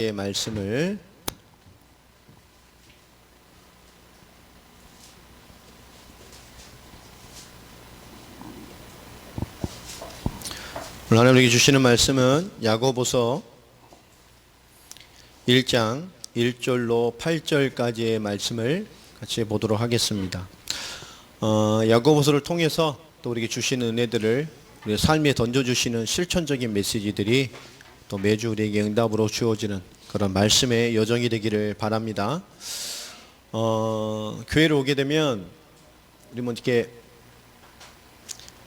말씀을 오늘 하나님 우리에게 주시는 말씀은 야고보서 1장 1절로 8절까지의 말씀을 같이 보도록 하겠습니다. 야고보서를 통해서 또 우리에게 주시는 은혜들을 우리 삶에 던져주시는 실천적인 메시지들이 또 매주 우리에게 응답으로 주어지는 그런 말씀의 여정이 되기를 바랍니다. 교회를 오게 되면 우리 뭐 이렇게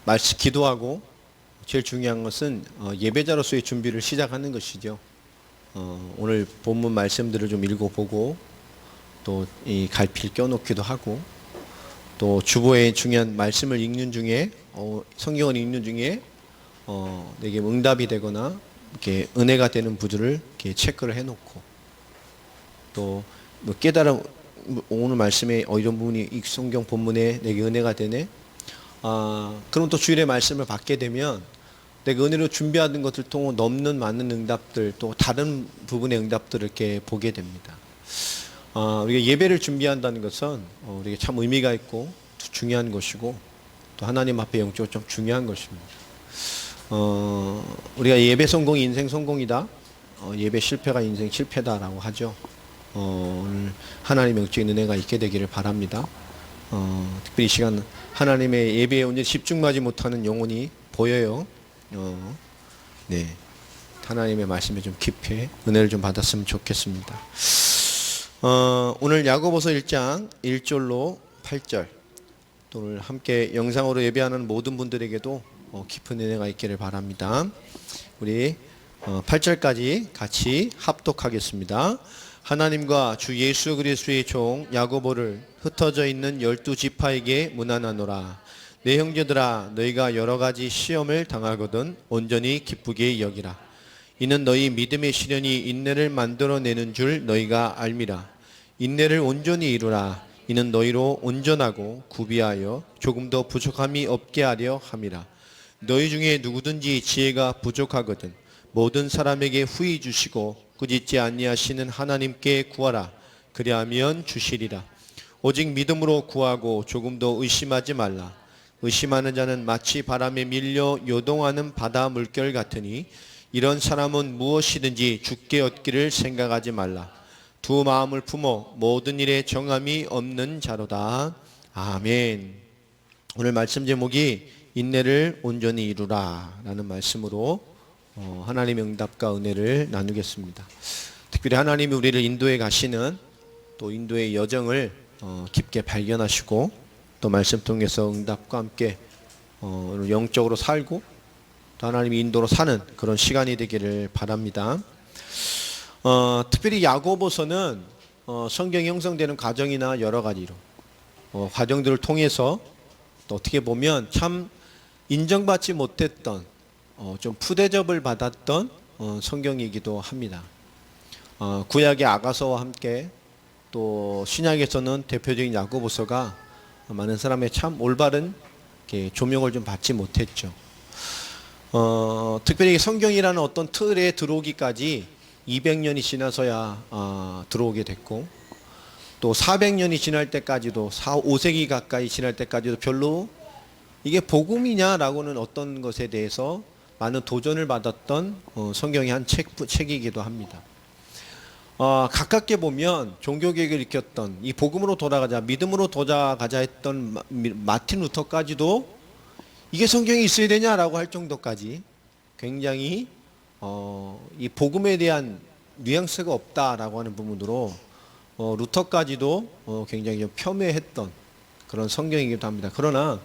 말씀 기도하고 제일 중요한 것은 예배자로서의 준비를 시작하는 것이죠. 오늘 본문 말씀들을 좀 읽어보고 또 이 갈피를 껴놓기도 하고 또 주보의 중요한 말씀을 읽는 중에 성경을 읽는 중에 내게 응답이 되거나 이렇게 은혜가 되는 부분을 이렇게 체크를 해놓고 또 뭐 깨달음 오늘 말씀에 이런 부분이 이 성경 본문에 내게 은혜가 되네. 그럼 또 주일의 말씀을 받게 되면 내가 은혜로 준비하는 것을 통해 넘는 많은 응답들 또 다른 부분의 응답들을 이렇게 보게 됩니다. 우리가 예배를 준비한다는 것은 우리가 참 의미가 있고 중요한 것이고 또 하나님 앞에 영적으로 좀 중요한 것입니다. 우리가 예배 성공이 인생 성공이다, 예배 실패가 인생 실패다라고 하죠. 오늘 하나님의 영적인 은혜가 있게 되기를 바랍니다. 특별히 이 시간 하나님의 예배에 온전히 집중하지 못하는 영혼이 보여요. 네, 하나님의 말씀에 좀 깊이 은혜를 좀 받았으면 좋겠습니다. 오늘 야고보서 1장 1절로 8절 또 오늘 함께 영상으로 예배하는 모든 분들에게도 깊은 은혜가 있기를 바랍니다. 우리 8절까지 같이 합독하겠습니다. 하나님과 주 예수 그리스도의 종 야고보를 흩어져 있는 12지파에게 문안하노라. 내 형제들아, 너희가 여러 가지 시험을 당하거든 온전히 기쁘게 여기라. 이는 너희 믿음의 시련이 인내를 만들어내는 줄 너희가 알미라. 인내를 온전히 이루라. 이는 너희로 온전하고 구비하여 조금 더 부족함이 없게 하려 함이라. 너희 중에 누구든지 지혜가 부족하거든 모든 사람에게 후히 주시고 꾸짖지 아니하시는 하나님께 구하라. 그리하면 주시리라. 오직 믿음으로 구하고 조금 더 의심하지 말라. 의심하는 자는 마치 바람에 밀려 요동하는 바다 물결 같으니 이런 사람은 무엇이든지 죽게 얻기를 생각하지 말라. 두 마음을 품어 모든 일에 정함이 없는 자로다. 아멘. 오늘 말씀 제목이 인내를 온전히 이루라 라는 말씀으로 하나님의 응답과 은혜를 나누겠습니다. 특별히 하나님이 우리를 인도에 가시는 또 인도의 여정을 깊게 발견하시고 또 말씀 통해서 응답과 함께 영적으로 살고 또 하나님의 인도로 사는 그런 시간이 되기를 바랍니다. 특별히 야고보서는 성경이 형성되는 과정이나 여러 가지로 과정들을 통해서 또 어떻게 보면 참 인정받지 못했던 좀 푸대접을 받았던 성경이기도 합니다. 구약의 아가서와 함께 또 신약에서는 대표적인 야고보서가 많은 사람의 참 올바른 조명을 좀 받지 못했죠. 특별히 성경이라는 어떤 틀에 들어오기까지 200년이 지나서야 들어오게 됐고 또 400년이 지날 때까지도 5세기 가까이 지날 때까지도 별로 이게 복음이냐라고는 어떤 것에 대해서 많은 도전을 받았던 성경의 한 책이기도 합니다. 가깝게 보면 종교개혁을 일으켰던 이 복음으로 돌아가자 믿음으로 돌아가자 했던 마틴 루터까지도 이게 성경이 있어야 되냐라고 할 정도까지 굉장히 이 복음에 대한 뉘앙스가 없다라고 하는 부분으로 루터까지도 굉장히 좀 폄훼했던 그런 성경이기도 합니다. 그러나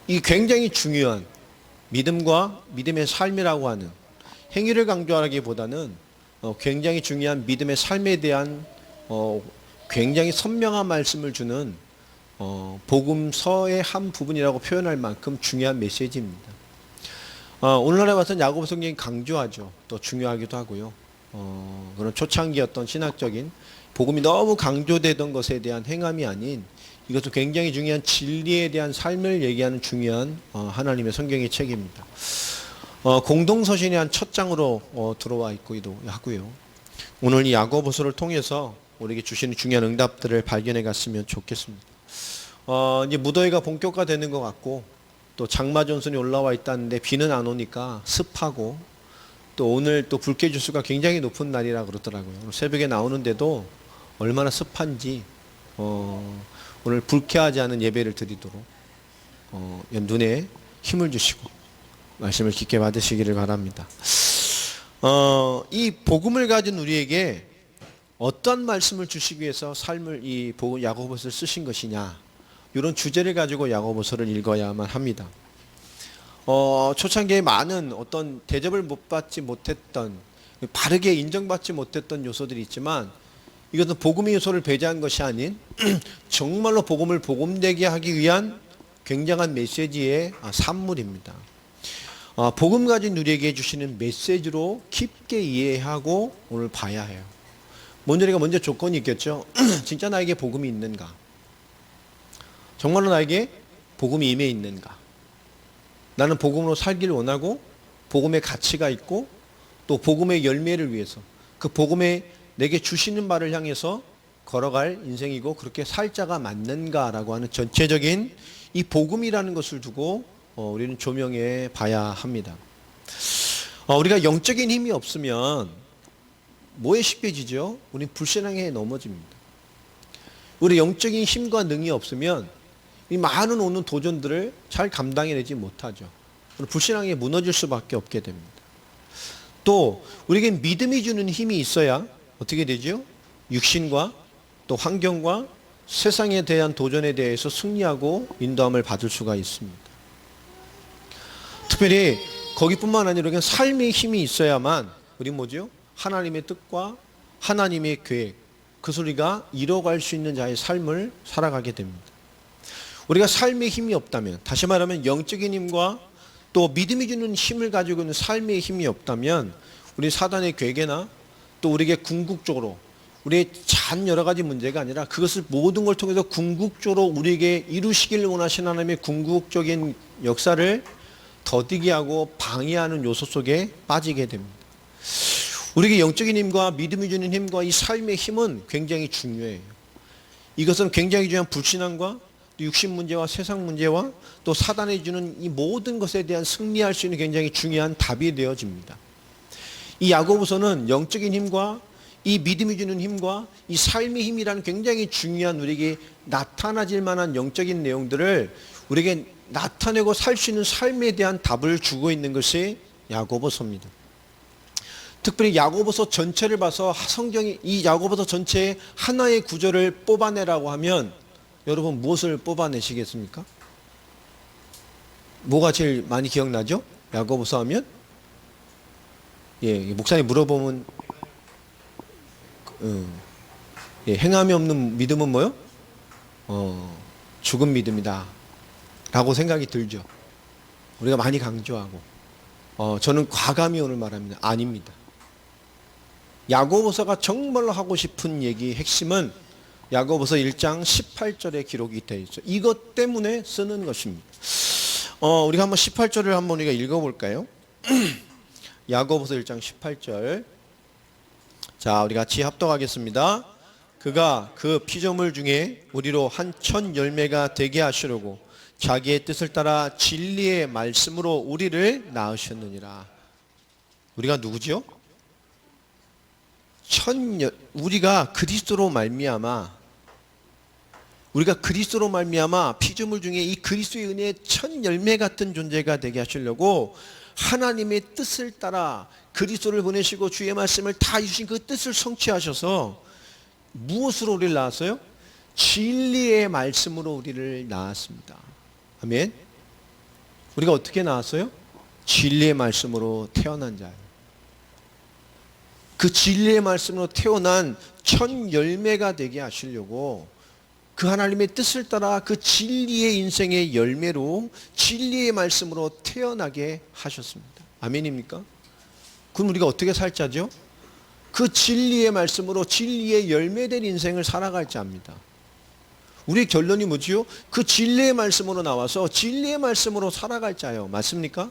이 굉장히 중요한 믿음과 믿음의 삶이라고 하는 행위를 강조하기보다는 굉장히 중요한 믿음의 삶에 대한 굉장히 선명한 말씀을 주는 복음서의 한 부분이라고 표현할 만큼 중요한 메시지입니다. 오늘날에 와서는 야고보 성경이 강조하죠. 또 중요하기도 하고요. 그런 초창기 어떤 신학적인 복음이 너무 강조되던 것에 대한 행함이 아닌 이것도 굉장히 중요한 진리에 대한 삶을 얘기하는 중요한 하나님의 성경의 책입니다. 공동서신의 한 첫 장으로 들어와 있기도 하고요. 오늘 이 야고보서를 통해서 우리에게 주시는 중요한 응답들을 발견해 갔으면 좋겠습니다. 이제 무더위가 본격화되는 것 같고 또 장마 전선이 올라와 있다는데 비는 안 오니까 습하고 또 오늘 또 불쾌 지수가 굉장히 높은 날이라 그러더라고요. 새벽에 나오는데도 얼마나 습한지 오늘 불쾌하지 않은 예배를 드리도록 눈에 힘을 주시고 말씀을 깊게 받으시기를 바랍니다. 이 복음을 가진 우리에게 어떤 말씀을 주시기 위해서 삶을 이 야고보서를 쓰신 것이냐, 이런 주제를 가지고 야고보서를 읽어야만 합니다. 초창기에 많은 어떤 대접을 못 받지 못했던, 바르게 인정받지 못했던 요소들이 있지만 이것은 복음의 요소를 배제한 것이 아닌 정말로 복음을 복음되게 하기 위한 굉장한 메시지의 산물입니다. 복음 가진 우리에게 주시는 메시지로 깊게 이해하고 오늘 봐야 해요. 먼저 조건이 있겠죠. 진짜 나에게 복음이 있는가? 정말로 나에게 복음이 임해 있는가? 나는 복음으로 살기를 원하고 복음의 가치가 있고 또 복음의 열매를 위해서 그 복음에 내게 주시는 바를 향해서 걸어갈 인생이고 그렇게 살 자가 맞는가라고 하는 전체적인 이 복음이라는 것을 두고 우리는 조명해 봐야 합니다. 우리가 영적인 힘이 없으면 뭐에 쉽게 지죠? 우리는 불신앙에 넘어집니다. 우리 영적인 힘과 능이 없으면 이 많은 오는 도전들을 잘 감당해내지 못하죠. 불신앙에 무너질 수밖에 없게 됩니다. 또 우리에게 믿음이 주는 힘이 있어야 어떻게 되죠? 육신과 또 환경과 세상에 대한 도전에 대해서 승리하고 인도함을 받을 수가 있습니다. 특별히 거기뿐만 아니라 우리가 삶의 힘이 있어야만 우리 뭐죠? 하나님의 뜻과 하나님의 계획, 그것을 우리가 이뤄갈 수 있는 자의 삶을 살아가게 됩니다. 우리가 삶의 힘이 없다면, 다시 말하면 영적인 힘과 또 믿음이 주는 힘을 가지고 있는 삶의 힘이 없다면 우리 사단의 괴계나 또 우리에게 궁극적으로 우리의 잔 여러 가지 문제가 아니라 그것을 모든 걸 통해서 궁극적으로 우리에게 이루시기를 원하시는 하나님의 궁극적인 역사를 더디게 하고 방해하는 요소 속에 빠지게 됩니다. 우리에게 영적인 힘과 믿음이 주는 힘과 이 삶의 힘은 굉장히 중요해요. 이것은 굉장히 중요한 불신앙과 육신 문제와 세상 문제와 또 사단이 주는 이 모든 것에 대한 승리할 수 있는 굉장히 중요한 답이 되어집니다. 이 야고보서는 영적인 힘과 이 믿음이 주는 힘과 이 삶의 힘이라는 굉장히 중요한 우리에게 나타나질 만한 영적인 내용들을 우리에게 나타내고 살 수 있는 삶에 대한 답을 주고 있는 것이 야고보서입니다. 특별히 야고보서 전체를 봐서 성경이 이 야고보서 전체의 하나의 구절을 뽑아내라고 하면 여러분 무엇을 뽑아내시겠습니까? 뭐가 제일 많이 기억나죠? 야고보서 하면? 목사님 물어보면 행함이 없는 믿음은 뭐요? 죽은 믿음이다 라고 생각이 들죠. 우리가 많이 강조하고 저는 과감히 오늘 말합니다. 아닙니다. 야고보서가 정말로 하고 싶은 얘기의 핵심은 야고보서 1장 18절에 기록이 되어 있죠. 이것 때문에 쓰는 것입니다. 우리가 한번 18절을 한번 우리가 읽어볼까요? 야고보서 1장 18절. 자, 우리 같이 합독하겠습니다. 그가 그 피조물 중에 우리로 한 천 열매가 되게 하시려고 자기의 뜻을 따라 진리의 말씀으로 우리를 낳으셨느니라. 우리가 누구죠? 우리가 그리스도로 말미암아 피조물 중에 이 그리스도의 은혜의 천 열매 같은 존재가 되게 하시려고 하나님의 뜻을 따라 그리스도를 보내시고 주의 말씀을 다 주신 그 뜻을 성취하셔서 무엇으로 우리를 낳았어요? 진리의 말씀으로 우리를 낳았습니다. 아멘. 우리가 어떻게 낳았어요? 진리의 말씀으로 태어난 자예요. 그 진리의 말씀으로 태어난 천 열매가 되게 하시려고 그 하나님의 뜻을 따라 그 진리의 인생의 열매로 진리의 말씀으로 태어나게 하셨습니다. 아멘입니까? 그럼 우리가 어떻게 살 자죠? 그 진리의 말씀으로 진리의 열매된 인생을 살아갈 자입니다. 우리의 결론이 뭐지요? 그 진리의 말씀으로 나와서 진리의 말씀으로 살아갈 자요. 맞습니까?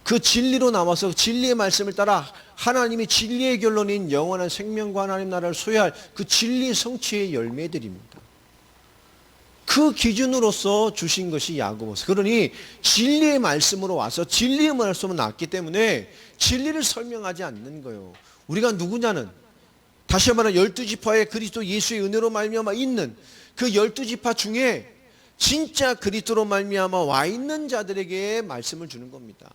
그 진리로 나와서 진리의 말씀을 따라 하나님의 진리의 결론인 영원한 생명과 하나님 나라를 소유할 그 진리 성취의 열매들입니다. 그 기준으로서 주신 것이 야고보서. 그러니 진리의 말씀으로 와서 진리의 말씀으로 나왔기 때문에 진리를 설명하지 않는 거예요. 우리가 누구냐는, 다시 말하면 12지파의 그리스도 예수의 은혜로 말미암아 있는 그 12지파 중에 진짜 그리스도로 말미암아 와 있는 자들에게 말씀을 주는 겁니다.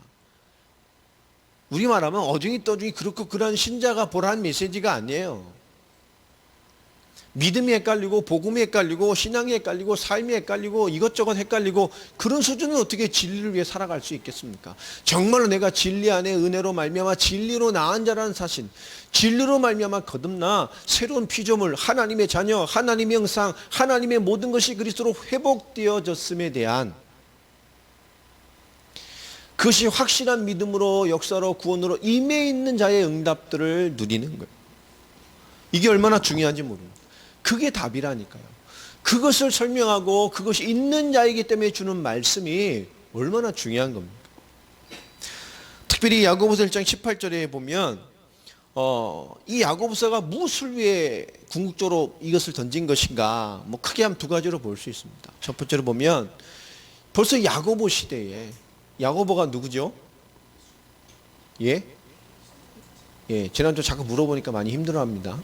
우리 말하면 어중이 떠중이 그렇고 그러한 신자가 보라는 메시지가 아니에요. 믿음이 헷갈리고 복음이 헷갈리고 신앙이 헷갈리고 삶이 헷갈리고 이것저것 헷갈리고 그런 수준은 어떻게 진리를 위해 살아갈 수 있겠습니까? 정말로 내가 진리 안에 은혜로 말미암아 진리로 나은 자라는 사실, 진리로 말미암아 거듭나 새로운 피조물, 하나님의 자녀, 하나님의 형상, 하나님의 모든 것이 그리스도로 회복되어졌음에 대한 그것이 확실한 믿음으로 역사로 구원으로 임해 있는 자의 응답들을 누리는 거예요. 이게 얼마나 중요한지 모릅니다. 그게 답이라니까요. 그것을 설명하고 그것이 있는 자이기 때문에 주는 말씀이 얼마나 중요한 겁니까? 특별히 야고보서 1장 18절에 보면 이 야고보서가 무엇을 위해 궁극적으로 이것을 던진 것인가, 뭐 크게 하면 두 가지로 볼 수 있습니다. 첫 번째로 보면 벌써 야고보 시대에, 야고보가 누구죠? 예? 예, 지난주 자꾸 물어보니까 많이 힘들어합니다.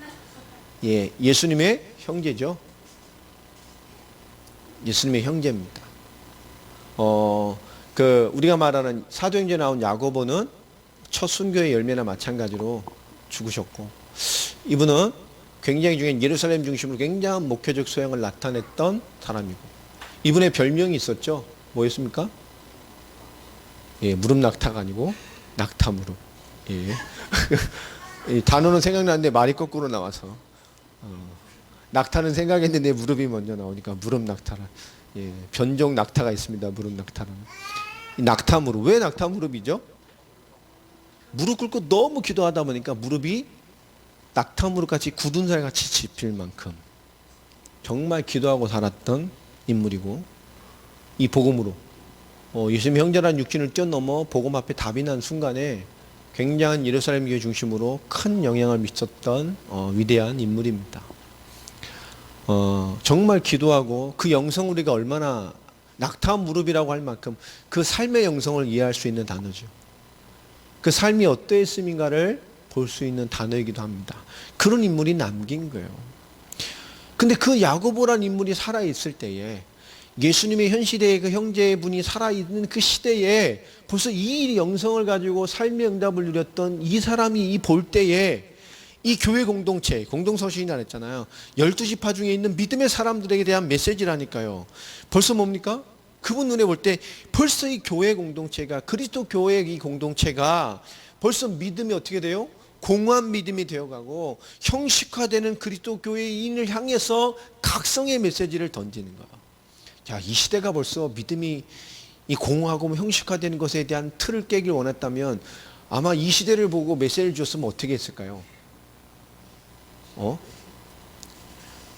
예, 예수님의 형제죠. 예수님의 형제입니다. 우리가 말하는 사도행전에 나온 야고보는 첫 순교의 열매나 마찬가지로 죽으셨고, 이분은 굉장히 중요한 예루살렘 중심으로 굉장한 목회적 소양을 나타냈던 사람이고, 이분의 별명이 있었죠. 뭐였습니까? 예, 무릎 낙타가 아니고 낙타무릎. 예. 단어는 생각나는데 말이 거꾸로 나와서 낙타는 생각했는데 무릎이 먼저 나오니까 무릎 낙타라. 예, 변종 낙타가 있습니다. 무릎 낙타라는. 이 낙타무릎. 왜 낙타무릎이죠? 무릎 꿇고 너무 기도하다 보니까 무릎이 낙타무릎같이 굳은 살같이 짚힐 만큼 정말 기도하고 살았던 인물이고, 이 복음으로 예수님 형제라는 육신을 뛰어넘어 복음 앞에 답이 난 순간에 굉장한 예루살렘 교회 중심으로 큰 영향을 미쳤던 위대한 인물입니다. 정말 기도하고 그 영성, 우리가 얼마나 낙타 무릎이라고 할 만큼 그 삶의 영성을 이해할 수 있는 단어죠. 그 삶이 어떠했음인가를 볼 수 있는 단어이기도 합니다. 그런 인물이 남긴 거예요. 근데 그 야고보란 인물이 살아있을 때에, 예수님의 현 시대의 그 형제분이 살아있는 그 시대에 벌써 이 영성을 가지고 삶의 응답을 누렸던 이 사람이 이 볼 때에 이 교회 공동체, 공동서신이라 했잖아요. 12지파 중에 있는 믿음의 사람들에게 대한 메시지라니까요. 벌써 뭡니까? 그분 눈에 볼 때 벌써 이 교회 공동체가, 그리스도 교회의 이 공동체가 벌써 믿음이 어떻게 돼요? 공허한 믿음이 되어가고 형식화되는 그리스도 교회인을 향해서 각성의 메시지를 던지는 거예요. 자, 이 시대가 벌써 믿음이 이 공허하고 형식화되는 것에 대한 틀을 깨길 원했다면 아마 이 시대를 보고 메시지를 줬으면 어떻게 했을까요?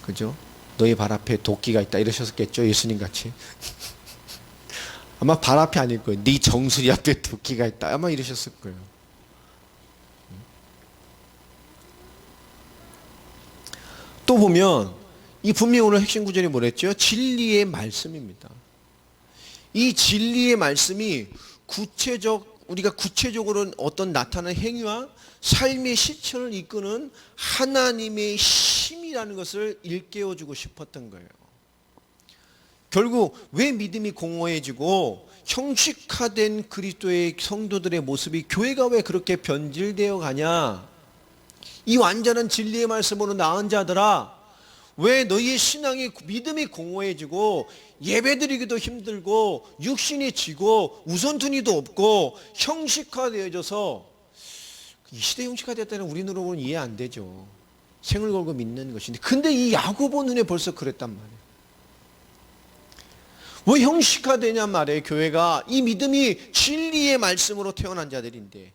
그죠? 너희 발 앞에 도끼가 있다 이러셨겠죠? 예수님 같이. 아마 발 앞에 아닐 거예요. 네 정수리 앞에 도끼가 있다 아마 이러셨을 거예요. 또 보면 이 분명히 오늘 핵심 구절이 뭐랬죠? 진리의 말씀입니다. 이 진리의 말씀이 우리가 구체적으로 어떤 나타나는 행위와 삶의 실천을 이끄는 하나님의 힘이라는 것을 일깨워주고 싶었던 거예요. 결국 왜 믿음이 공허해지고 형식화된 그리스도의 성도들의 모습이, 교회가 왜 그렇게 변질되어 가냐? 이 완전한 진리의 말씀으로 나은 자들아, 왜 너희의 신앙이, 믿음이 공허해지고 예배드리기도 힘들고 육신이 지고 우선순위도 없고 형식화되어져서, 이 시대 형식화되었다는 우리 눈으로 보면 이해 안 되죠. 생을 걸고 믿는 것인데, 근데 이 야고보 눈에 벌써 그랬단 말이에요. 왜 형식화되냐 말이에요. 교회가 이 믿음이 진리의 말씀으로 태어난 자들인데,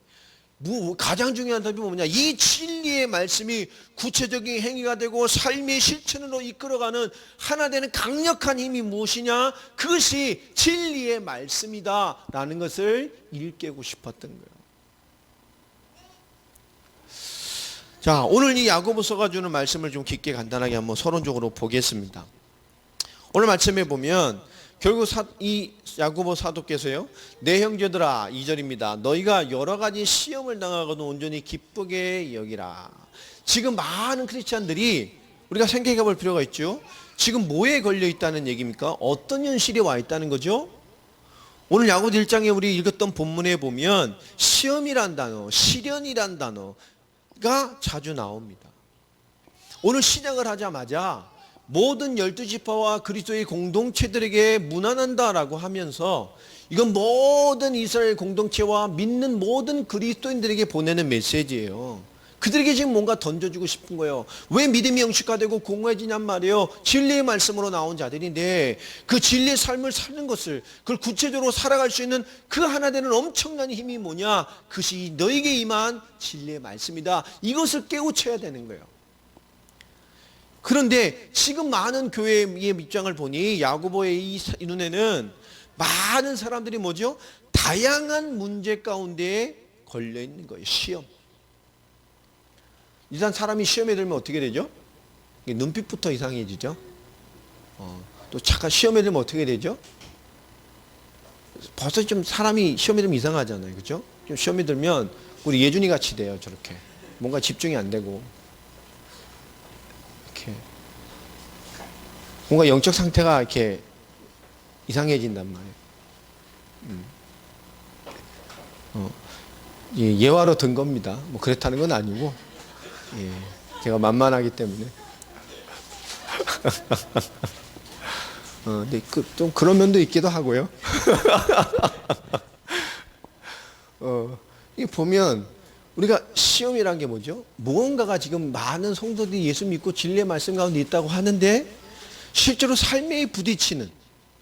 가장 중요한 답이 뭐냐? 이 진리의 말씀이 구체적인 행위가 되고 삶의 실천으로 이끌어가는 하나 되는 강력한 힘이 무엇이냐? 그것이 진리의 말씀이다 라는 것을 일깨우고 싶었던 거예요. 자, 오늘 이 야고보서가 주는 말씀을 좀 깊게 간단하게 한번 서론적으로 보겠습니다. 오늘 말씀에 보면 결국 이 야고보 사도께서요, 내 형제들아, 2절입니다. 너희가 여러 가지 시험을 당하고도 온전히 기쁘게 여기라. 지금 많은 크리스찬들이 우리가 생각해 볼 필요가 있죠. 지금 뭐에 걸려 있다는 얘기입니까? 어떤 현실이 와 있다는 거죠? 오늘 야고보 1장에 우리 읽었던 본문에 보면 시험이란 단어, 시련이란 단어가 자주 나옵니다. 오늘 시작을 하자마자 모든 12지파와 그리스도의 공동체들에게 무난한다라고 하면서 이건 모든 이스라엘 공동체와 믿는 모든 그리스도인들에게 보내는 메시지예요. 그들에게 지금 뭔가 던져주고 싶은 거예요. 왜 믿음이 영식화되고 공허해지냔 말이에요. 진리의 말씀으로 나온 자들인데 그 진리의 삶을 사는 것을, 그걸 구체적으로 살아갈 수 있는 그 하나 되는 엄청난 힘이 뭐냐? 그것이 너에게 임한 진리의 말씀이다. 이것을 깨우쳐야 되는 거예요. 그런데 지금 많은 교회의 입장을 보니 야고보의 이 눈에는 많은 사람들이 뭐죠? 다양한 문제 가운데 걸려 있는 거예요. 시험. 일단 사람이 시험에 들면 어떻게 되죠? 눈빛부터 이상해지죠. 또 잠깐 시험에 들면 어떻게 되죠? 벌써 좀 사람이 시험에 들면 이상하잖아요. 그렇죠? 좀 시험에 들면 우리 예준이 같이 돼요. 저렇게. 뭔가 집중이 안 되고. 뭔가 영적 상태가 이렇게 이상해진단 말이에요. 예화로 든 겁니다. 뭐 그렇다는 건 아니고, 제가 만만하기 때문에. 근데 좀 그런 면도 있기도 하고요. 이 보면 우리가 시험이란 게 뭐죠? 무언가가 지금 많은 성도들이 예수 믿고 진리의 말씀 가운데 있다고 하는데 실제로 삶에 부딪히는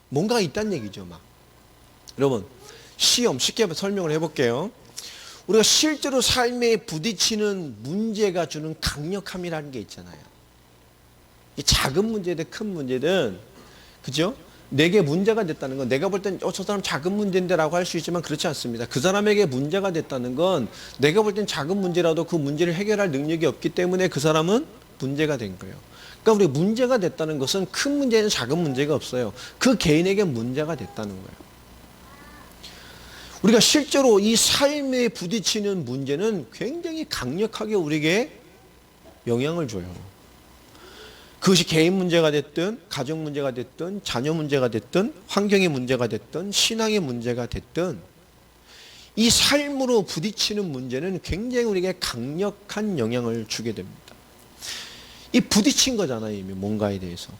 뭔가가 있다는 얘기죠. 막. 여러분, 시험 쉽게 설명을 해볼게요. 우리가 실제로 삶에 부딪히는 문제가 주는 강력함이라는 게 있잖아요. 이 작은 문제든 큰 문제든, 그죠? 내게 문제가 됐다는 건 내가 볼 땐 저 사람 작은 문제인데 라고 할 수 있지만 그렇지 않습니다. 그 사람에게 문제가 됐다는 건 내가 볼 땐 작은 문제라도 그 문제를 해결할 능력이 없기 때문에 그 사람은 문제가 된 거예요. 그러니까 우리 문제가 됐다는 것은 큰 문제는 작은 문제가 없어요. 그 개인에게 문제가 됐다는 거예요. 우리가 실제로 이 삶에 부딪히는 문제는 굉장히 강력하게 우리에게 영향을 줘요. 그것이 개인 문제가 됐든 가정 문제가 됐든 자녀 문제가 됐든 환경의 문제가 됐든 신앙의 문제가 됐든 이 삶으로 부딪히는 문제는 굉장히 우리에게 강력한 영향을 주게 됩니다. 이 부딪힌 거잖아요, 이미 뭔가에 대해서.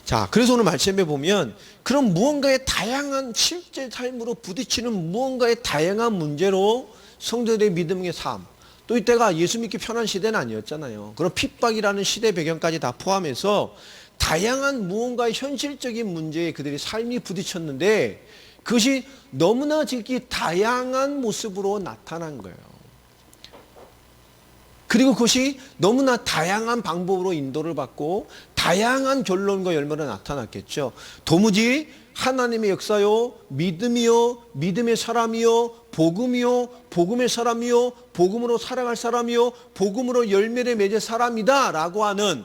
자, 그래서 오늘 말씀에 보면 그런 무언가의 다양한 실제 삶으로 부딪히는 무언가의 다양한 문제로 성도들의 믿음의 삶, 또 이때가 예수 믿기 편한 시대는 아니었잖아요. 그런 핍박이라는 시대 배경까지 다 포함해서 다양한 무언가의 현실적인 문제에 그들의 삶이 부딪혔는데 그것이 너무나 지극히 다양한 모습으로 나타난 거예요. 그리고 그것이 너무나 다양한 방법으로 인도를 받고 다양한 결론과 열매로 나타났겠죠. 도무지 하나님의 역사요, 믿음이요, 믿음의 사람이요, 복음이요, 복음의 사람이요, 복음으로 살아갈 사람이요, 복음으로 열매를 맺을 사람이다 라고 하는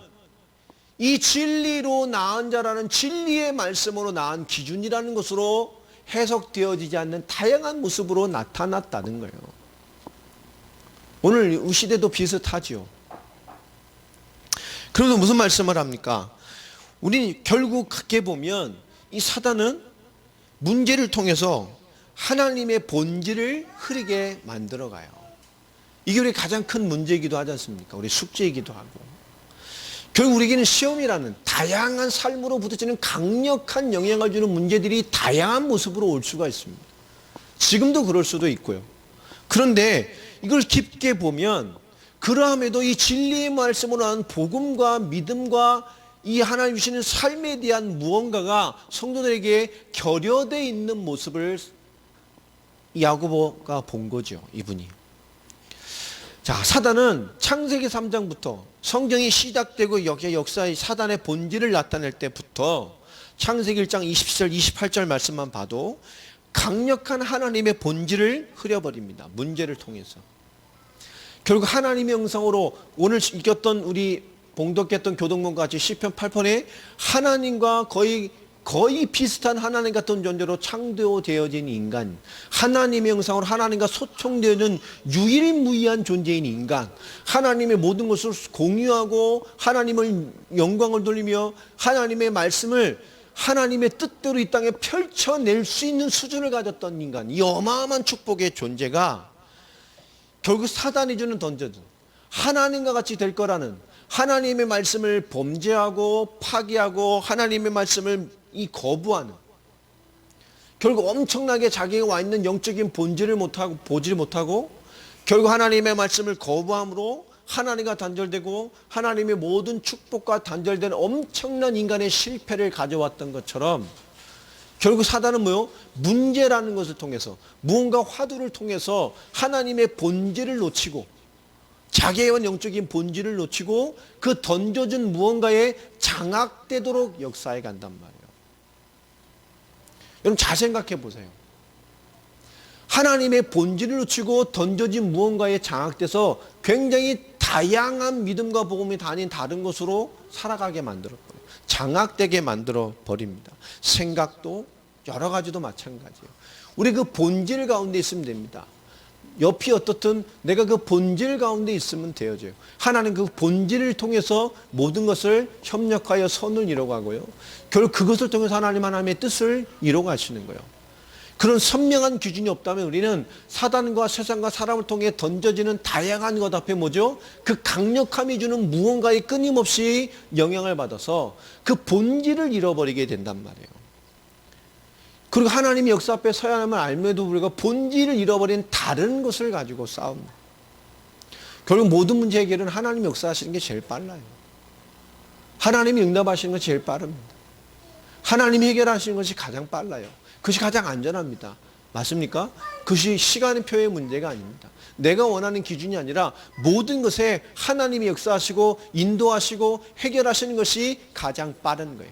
이 진리로 낳은 자라는 진리의 말씀으로 낳은 기준이라는 것으로 해석되어지지 않는 다양한 모습으로 나타났다는 거예요. 오늘 우리 시대도 비슷하죠. 그래서 무슨 말씀을 합니까? 우리 결국 크게 보면 이 사단은 문제를 통해서 하나님의 본질을 흐리게 만들어가요. 이게 우리 가장 큰 문제이기도 하지 않습니까? 우리 숙제이기도 하고. 결국 우리에게는 시험이라는 다양한 삶으로 부딪히는 강력한 영향을 주는 문제들이 다양한 모습으로 올 수가 있습니다. 지금도 그럴 수도 있고요. 그런데 이걸 깊게 보면 그러함에도 이 진리의 말씀으로 한 복음과 믿음과 이 하나님 주시는 삶에 대한 무언가가 성도들에게 결여되어 있는 모습을 야고보가 본 거죠. 이분이. 자, 사단은 창세기 3장부터 성경이 시작되고 역사의 사단의 본질을 나타낼 때부터 창세기 1장 27절 28절 말씀만 봐도 강력한 하나님의 본질을 흐려버립니다. 문제를 통해서. 결국 하나님의 형상으로 오늘 읽었던 우리 봉독했던 교동문과 같이 시편 8편에 하나님과 거의 비슷한 하나님 같은 존재로 창조되어진 인간, 하나님의 형상으로 하나님과 소통되는 유일무이한 존재인 인간, 하나님의 모든 것을 공유하고 하나님을 영광을 돌리며 하나님의 말씀을 하나님의 뜻대로 이 땅에 펼쳐낼 수 있는 수준을 가졌던 인간, 이 어마어마한 축복의 존재가 결국 사단이 주는 던져준 하나님과 같이 될 거라는 하나님의 말씀을 범죄하고 파기하고 하나님의 말씀을 거부하는, 결국 엄청나게 자기가 와 있는 영적인 본질을 보지 못하고 결국 하나님의 말씀을 거부함으로 하나님과 단절되고 하나님의 모든 축복과 단절된 엄청난 인간의 실패를 가져왔던 것처럼 결국 사단은 뭐요? 문제라는 것을 통해서 무언가 화두를 통해서 하나님의 본질을 놓치고 자기의 영적인 본질을 놓치고 그 던져준 무언가에 장악되도록 역사해 간단 말이에요. 여러분 잘 생각해 보세요. 하나님의 본질을 놓치고 던져진 무언가에 장악돼서 굉장히 다양한 믿음과 복음이 아닌 다른 것으로 살아가게 만들어버려요. 장악되게 만들어버립니다. 생각도 여러 가지도 마찬가지예요. 우리 그 본질 가운데 있으면 됩니다. 옆이 어떻든 내가 그 본질 가운데 있으면 되어져요. 하나님 그 본질을 통해서 모든 것을 협력하여 선을 이뤄가고요. 결국 그것을 통해서 하나님의 뜻을 이뤄가시는 거예요. 그런 선명한 기준이 없다면 우리는 사단과 세상과 사람을 통해 던져지는 다양한 것 앞에 뭐죠? 그 강력함이 주는 무언가에 끊임없이 영향을 받아서 그 본질을 잃어버리게 된단 말이에요. 그리고 하나님이 역사 앞에 서야 함을 알면도 불구하고 본질을 잃어버린 다른 것을 가지고 싸웁니다. 결국 모든 문제 해결은 하나님이 역사하시는 게 제일 빨라요. 하나님이 응답하시는 것이 제일 빠릅니다. 하나님이 해결하시는 것이 가장 빨라요. 그것이 가장 안전합니다. 맞습니까? 그것이 시간표의 문제가 아닙니다. 내가 원하는 기준이 아니라 모든 것에 하나님이 역사하시고 인도하시고 해결하시는 것이 가장 빠른 거예요.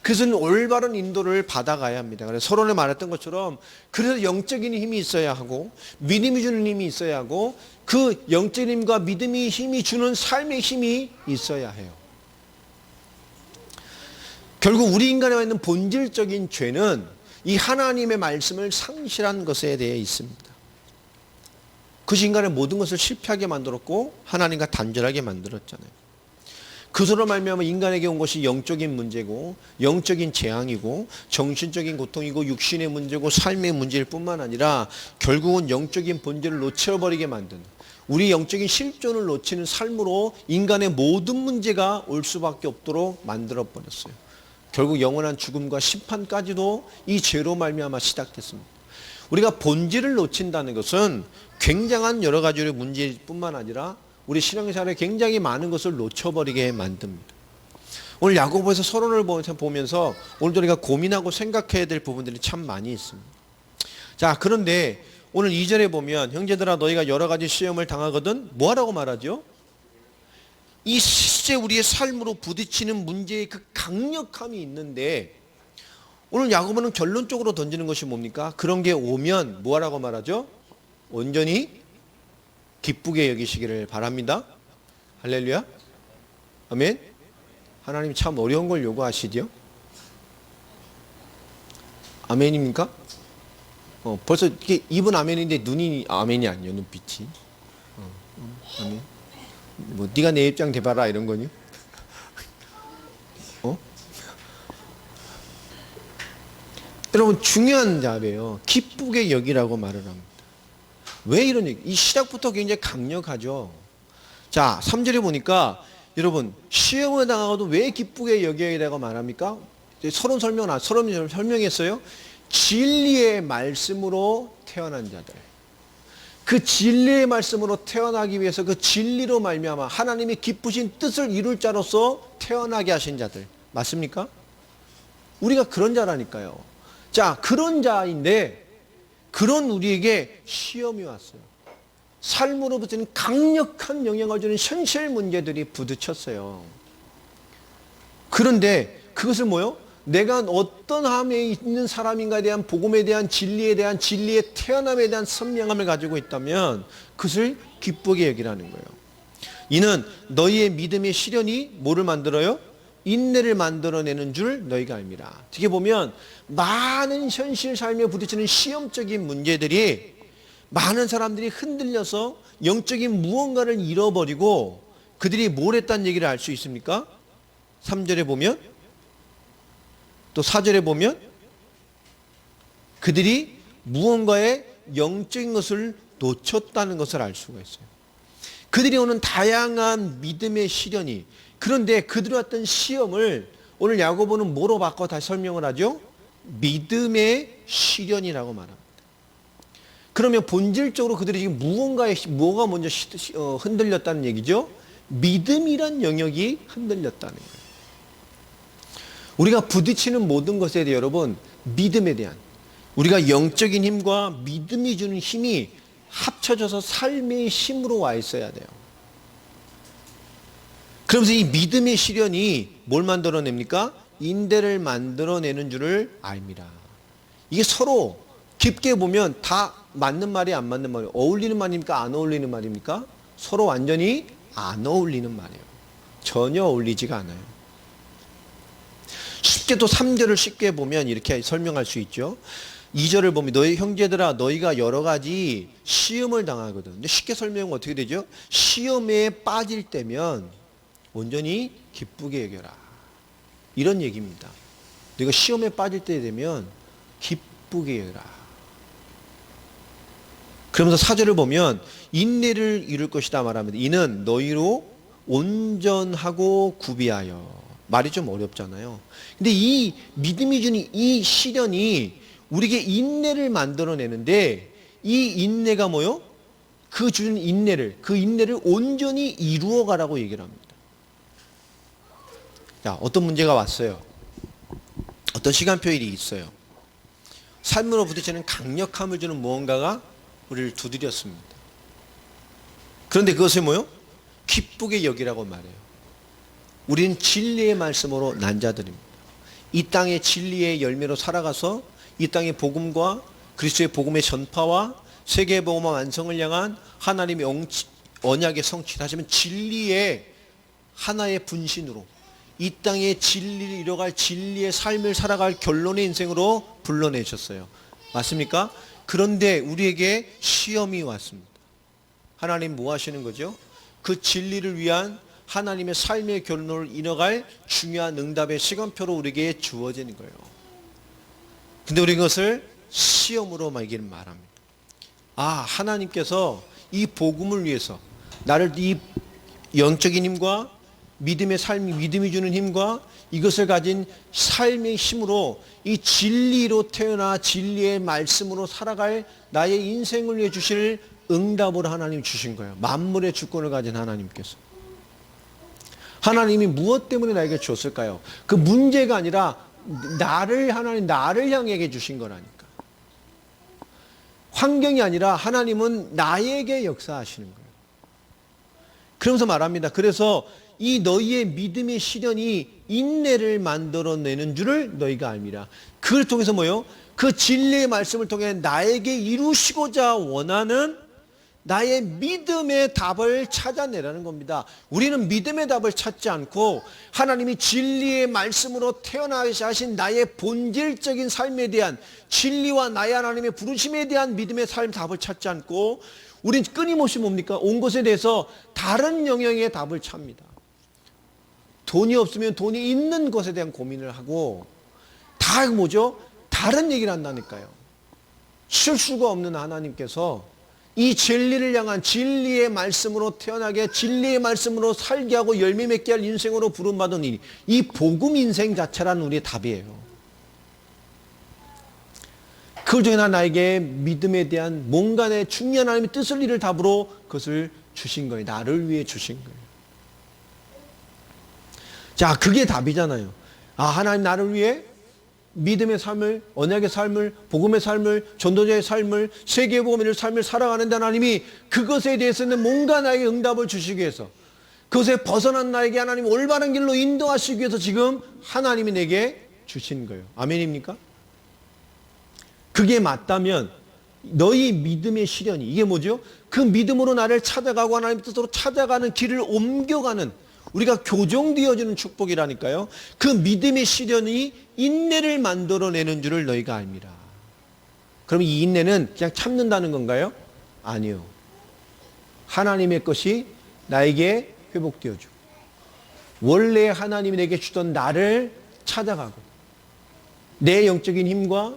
그것은 올바른 인도를 받아가야 합니다. 그래서 서론에 말했던 것처럼 그래서 영적인 힘이 있어야 하고 믿음이 주는 힘이 있어야 하고 그 영적인 힘과 믿음이 힘이 주는 삶의 힘이 있어야 해요. 결국 우리 인간에 와 있는 본질적인 죄는 이 하나님의 말씀을 상실한 것에 대해 있습니다. 그것이 인간의 모든 것을 실패하게 만들었고 하나님과 단절하게 만들었잖아요. 그것으로 말미암아 인간에게 온 것이 영적인 문제고 영적인 재앙이고 정신적인 고통이고 육신의 문제고 삶의 문제일 뿐만 아니라 결국은 영적인 본질을 놓쳐버리게 만드는, 우리 영적인 실존을 놓치는 삶으로 인간의 모든 문제가 올 수밖에 없도록 만들어버렸어요. 결국 영원한 죽음과 심판까지도 이 죄로 말미암아 시작됐습니다. 우리가 본질을 놓친다는 것은 굉장한 여러 가지의 문제일 뿐만 아니라 우리 신앙생활에 굉장히 많은 것을 놓쳐버리게 만듭니다. 오늘 야고보에서 서론을 보면서 오늘도 우리가 고민하고 생각해야 될 부분들이 참 많이 있습니다. 자, 그런데 오늘 2절에 보면 형제들아 너희가 여러 가지 시험을 당하거든 뭐하라고 말하죠? 이 실제 우리의 삶으로 부딪히는 문제의 그 강력함이 있는데 오늘 야고보는 결론적으로 던지는 것이 뭡니까? 그런 게 오면 뭐하라고 말하죠? 온전히 기쁘게 여기시기를 바랍니다. 할렐루야. 아멘. 하나님 참 어려운 걸 요구하시죠? 아멘입니까? 벌써 이게 입은 아멘인데 눈이 아멘이 아니에요. 눈빛이. 아멘. 뭐 네가 내 입장 대봐라 이런 거니? 여러분 중요한 답이에요. 기쁘게 여기라고 말을 합니다. 왜 이런 얘기? 이 시작부터 굉장히 강력하죠. 자, 3절에 보니까 여러분 시험을 당하고도 왜 기쁘게 여겨야 되라고 말합니까? 서론 설명했어요. 진리의 말씀으로 태어난 자들. 그 진리의 말씀으로 태어나기 위해서 그 진리로 말미암아 하나님이 기쁘신 뜻을 이룰 자로서 태어나게 하신 자들. 맞습니까? 우리가 그런 자라니까요. 자, 그런 자인데 그런 우리에게 시험이 왔어요. 삶으로 부딪히는 강력한 영향을 주는 현실 문제들이 부딪혔어요. 그런데 그것을 뭐요? 내가 어떤 함에 있는 사람인가에 대한 복음에 대한 진리의 태어남에 대한 선명함을 가지고 있다면 그것을 기쁘게 여기라는 거예요. 이는 너희의 믿음의 시련이 뭐를 만들어요? 인내를 만들어내는 줄 너희가 알미라. 어떻게 보면 많은 현실 삶에 부딪히는 시험적인 문제들이 많은 사람들이 흔들려서 영적인 무언가를 잃어버리고 그들이 뭘 했다는 얘기를 알 수 있습니까? 3절에 보면 또 4절에 보면 그들이 무언가의 영적인 것을 놓쳤다는 것을 알 수가 있어요. 그들이 오는 다양한 믿음의 시련이, 그런데 그들이 왔던 시험을 오늘 야고보는 뭐로 바꿔 다시 설명을 하죠? 믿음의 시련이라고 말합니다. 그러면 본질적으로 그들이 지금 뭐가 먼저 흔들렸다는 얘기죠? 믿음이란 영역이 흔들렸다는 거예요. 우리가 부딪히는 모든 것에 대해 여러분, 믿음에 대한, 우리가 영적인 힘과 믿음이 주는 힘이 합쳐져서 삶의 힘으로 와 있어야 돼요. 그러면서 이 믿음의 시련이 뭘 만들어냅니까? 인대를 만들어내는 줄을 압니다. 이게 서로 깊게 보면 다 맞는 말이 안 맞는 말이에요. 어울리는 말입니까? 안 어울리는 말입니까? 서로 완전히 안 어울리는 말이에요. 전혀 어울리지가 않아요. 쉽게 또 3절을 쉽게 보면 이렇게 설명할 수 있죠. 2절을 보면 너희 형제들아 너희가 여러 가지 시험을 당하거든. 근데 쉽게 설명은 어떻게 되죠? 시험에 빠질 때면 온전히 기쁘게 여겨라. 이런 얘기입니다. 너희가 시험에 빠질 때 되면 기쁘게 여겨라. 그러면서 4절을 보면 인내를 이룰 것이다 말합니다. 이는 너희로 온전하고 구비하여. 말이 좀 어렵잖아요. 근데 이 믿음이 주는 이 시련이 우리에게 인내를 만들어내는데 이 인내가 뭐요? 그 주는 인내를, 그 인내를 온전히 이루어가라고 얘기를 합니다. 자, 어떤 문제가 왔어요. 어떤 시간표일이 있어요. 삶으로 부딪히는 강력함을 주는 무언가가 우리를 두드렸습니다. 그런데 그것을 뭐요? 기쁘게 여기라고 말해요. 우리는 진리의 말씀으로 난 자들입니다. 이 땅의 진리의 열매로 살아가서 이 땅의 복음과 그리스도의 복음의 전파와 세계의 복음화 완성을 향한 하나님의 언약의 성취, 하시면 진리의 하나의 분신으로 이 땅의 진리를 이뤄갈 진리의 삶을 살아갈 결론의 인생으로 불러내셨어요. 맞습니까? 그런데 우리에게 시험이 왔습니다. 하나님 뭐 하시는 거죠? 그 진리를 위한 하나님의 삶의 결론을 이뤄갈 중요한 응답의 시간표로 우리에게 주어지는 거예요. 근데 우리 그것을 시험으로 말합니다. 하나님께서 이 복음을 위해서 나를 이 영적인 힘과 믿음의 삶, 믿음이 주는 힘과 이것을 가진 삶의 힘으로 이 진리로 태어나 진리의 말씀으로 살아갈 나의 인생을 위해 주실 응답으로 하나님 주신 거예요. 만물의 주권을 가진 하나님께서. 하나님이 무엇 때문에 나에게 줬을까요? 그 문제가 아니라 나를 향해 주신 거라니까. 환경이 아니라 하나님은 나에게 역사하시는 거예요. 그러면서 말합니다. 그래서 이 너희의 믿음의 시련이 인내를 만들어내는 줄을 너희가 알미라. 그걸 통해서 뭐요? 그 진리의 말씀을 통해 나에게 이루시고자 원하는 나의 믿음의 답을 찾아내라는 겁니다. 우리는 믿음의 답을 찾지 않고 하나님이 진리의 말씀으로 태어나게 하신 나의 본질적인 삶에 대한 진리와 나의 하나님의 부르심에 대한 믿음의 삶 답을 찾지 않고 우린 끊임없이 뭡니까? 온 것에 대해서 다른 영역의 답을 찾습니다. 돈이 없으면 돈이 있는 것에 대한 고민을 하고 다 뭐죠? 다른 얘기를 한다니까요. 실수가 없는 하나님께서 이 진리를 향한 진리의 말씀으로 태어나게 진리의 말씀으로 살게 하고 열매 맺게 할 인생으로 부름받은 이 복음 인생 자체라는 우리의 답이에요. 그걸 통해 나에게 믿음에 대한 뭔가 내 중요한 하나님의 뜻을 이룰 답으로 그것을 주신 거예요. 나를 위해 주신 거예요. 자, 그게 답이잖아요. 하나님 나를 위해 믿음의 삶을, 언약의 삶을, 복음의 삶을, 전도자의 삶을, 세계의 복음의 삶을 살아가는데 하나님이 그것에 대해서는 뭔가 나에게 응답을 주시기 위해서, 그것에 벗어난 나에게 하나님 올바른 길로 인도하시기 위해서 지금 하나님이 내게 주신 거예요. 아멘입니까? 그게 맞다면 너희 믿음의 시련이, 이게 뭐죠? 그 믿음으로 나를 찾아가고 하나님 뜻으로 찾아가는 길을 옮겨가는, 우리가 교정되어지는 축복이라니까요. 그 믿음의 시련이 인내를 만들어내는 줄을 너희가 알미라. 그럼 이 인내는 그냥 참는다는 건가요? 아니요. 하나님의 것이 나에게 회복되어지고, 원래 하나님이 내게 주던 나를 찾아가고, 내 영적인 힘과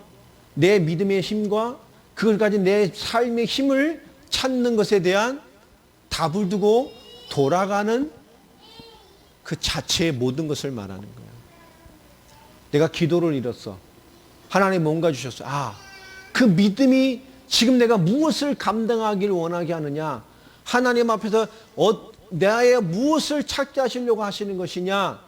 내 믿음의 힘과 그걸 가진 내 삶의 힘을 찾는 것에 대한 답을 두고 돌아가는 그 자체의 모든 것을 말하는 거예요. 내가 기도를 잃었어. 하나님 뭔가 주셨어. 그 믿음이 지금 내가 무엇을 감당하기를 원하게 하느냐, 하나님 앞에서 나의 무엇을 찾게 하시려고 하시는 것이냐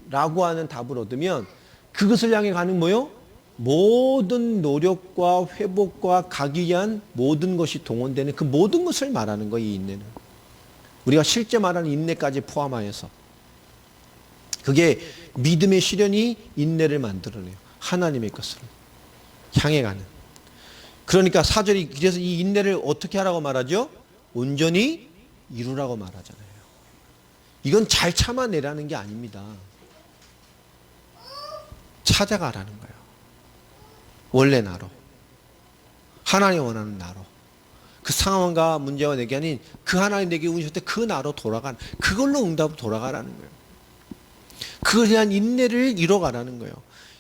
라고 하는 답을 얻으면 그것을 향해 가는 뭐요? 모든 노력과 회복과 가기 위한 모든 것이 동원되는 그 모든 것을 말하는 거예요. 이 인내는 우리가 실제 말하는 인내까지 포함하여서, 그게 믿음의 시련이 인내를 만들어내요. 하나님의 것을 향해 가는. 그러니까 4절이 그래서 이 인내를 어떻게 하라고 말하죠? 온전히 이루라고 말하잖아요. 이건 잘 참아내라는 게 아닙니다. 찾아가라는 거예요. 원래 나로, 하나님 원하는 나로, 그 상황과 문제와 내게 아닌 그 하나님 내게 운셨을 때 그 나로 돌아가는, 그걸로 응답으로 돌아가라는 거예요. 그에 대한 인내를 이뤄가라는 거예요.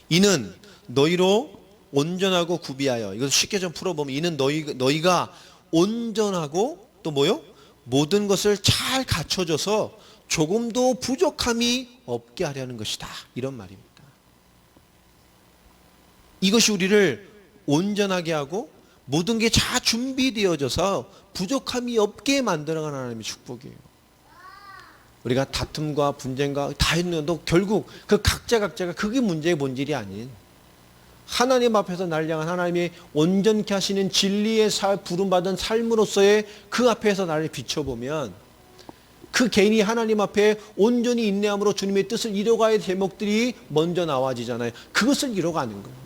이는 너희로 온전하고 구비하여, 이것을 쉽게 좀 풀어보면 이는 너희가 온전하고 또 뭐요? 모든 것을 잘 갖춰줘서 조금도 부족함이 없게 하려는 것이다, 이런 말입니다. 이것이 우리를 온전하게 하고 모든 게 잘 준비되어져서 부족함이 없게 만들어가는 하나님의 축복이에요. 우리가 다툼과 분쟁과 다 있는데도 결국 그 각자가 그게 문제의 본질이 아닌 하나님 앞에서 날 향한 하나님의 온전케 하시는 진리의 부름받은 삶으로서의 그 앞에서 나를 비춰보면 그 개인이 하나님 앞에 온전히 인내함으로 주님의 뜻을 이뤄가야 할 제목들이 먼저 나와지잖아요. 그것을 이뤄가는 거예요.